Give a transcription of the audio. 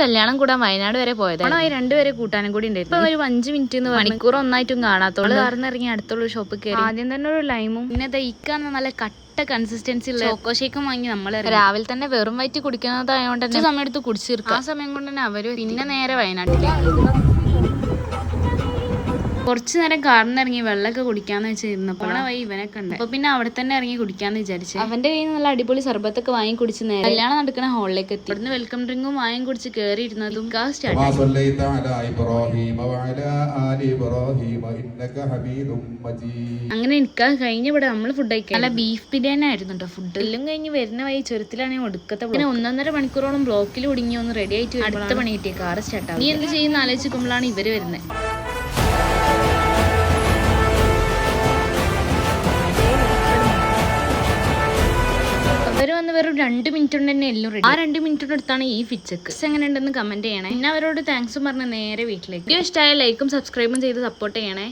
കല്യാണം കൂടാൻ വയനാട് വരെ പോയത്. രണ്ടുപേരെ കൂട്ടാനും കൂടി ഉണ്ടായിരുന്നു. ഒരു 5 മിനിറ്റ് മണിക്കൂർ ഒന്നായിട്ടും കാണാത്തോളൂ. കാറിനിറങ്ങി അടുത്തുള്ള ഷോപ്പ് കയറി ആദ്യം തന്നെ ഒരു ലൈമും പിന്നെ ദഹിക്കാന്ന് നല്ല കട്ട കൺസിസ്റ്റൻസി ഉള്ള ചോക്കോ ഷേക്കും വാങ്ങി നമ്മൾ രാവിലെ തന്നെ വെറും വയറ്റി കുടിക്കുന്നതായതുകൊണ്ട് തന്നെ സമയം എടുത്ത് കുടിച്ചിരിക്കും. ആ സമയം കൊണ്ട് തന്നെ അവര് പിന്നെ നേരെ വയനാട്ടിലേക്ക് കുറച്ചു നേരം കാറിനിറങ്ങി വെള്ളമൊക്കെ കുടിക്കാന്ന് വെച്ചിരുന്നപ്പോൾ വഴി ഇവനെ കണ്ടു. അപ്പൊ പിന്നെ അവിടെ തന്നെ ഇറങ്ങി കുടിക്കാന്ന് വിചാരിച്ചു. അവന്റെ കയ്യിൽ നല്ല അടിപൊളി സർബത്തൊക്കെ വാങ്ങി കുടിച്ച് നേരെ കല്യാണം നടക്കുന്ന ഹാളിലേക്ക് എത്തി. ഇവിടുന്ന് വെൽക്കം ഡ്രിങ്കും വാങ്ങി കുടിച്ച് കയറിയിരുന്നതും അങ്ങനെ നിക്കാഹ് കഴിഞ്ഞ ഇവിടെ നമ്മള് ഫുഡ് കഴിക്കാൻ നല്ല ബീഫ് ബിരിയാണി ആയിരുന്നു കേട്ടോ. ഫുഡ് എല്ലാം കഴിഞ്ഞ് വരുന്ന വഴി ചുരത്തിലാണെങ്കിൽ ഒടുക്കത്തെ പിന്നെ 1.5 മണിക്കൂറോളം ബ്ലോക്കിൽ കുടുങ്ങി ഒന്ന് റെഡി ആയിട്ട് അടുത്ത പണി കിട്ടിയ കാറ് സ്റ്റാർട്ടാവും. നീ എന്ത് ചെയ്യുന്ന ആലോചിക്കുമ്പോഴാണ് ഇവര് വരുന്നത്. അവര് വന്ന് വെറും 2 മിനിറ്റ് കൊണ്ട് തന്നെ എല്ലാം റെഡി. ആ 2 മിനിറ്റിന്റെ അടുത്താണ് ഈ ഫിച്ചക്ക്. എങ്ങനെ ഉണ്ടെന്ന് കമന്റ് ചെയ്യണേ. പിന്നെ അവരോട് താങ്ക്സും പറഞ്ഞ് നേരെ വീട്ടിലേക്ക്. വീഡിയോ ഇഷ്ടമായ ലൈക്കും സബ്സ്ക്രൈബും ചെയ്ത് സപ്പോർട്ട് ചെയ്യണേ.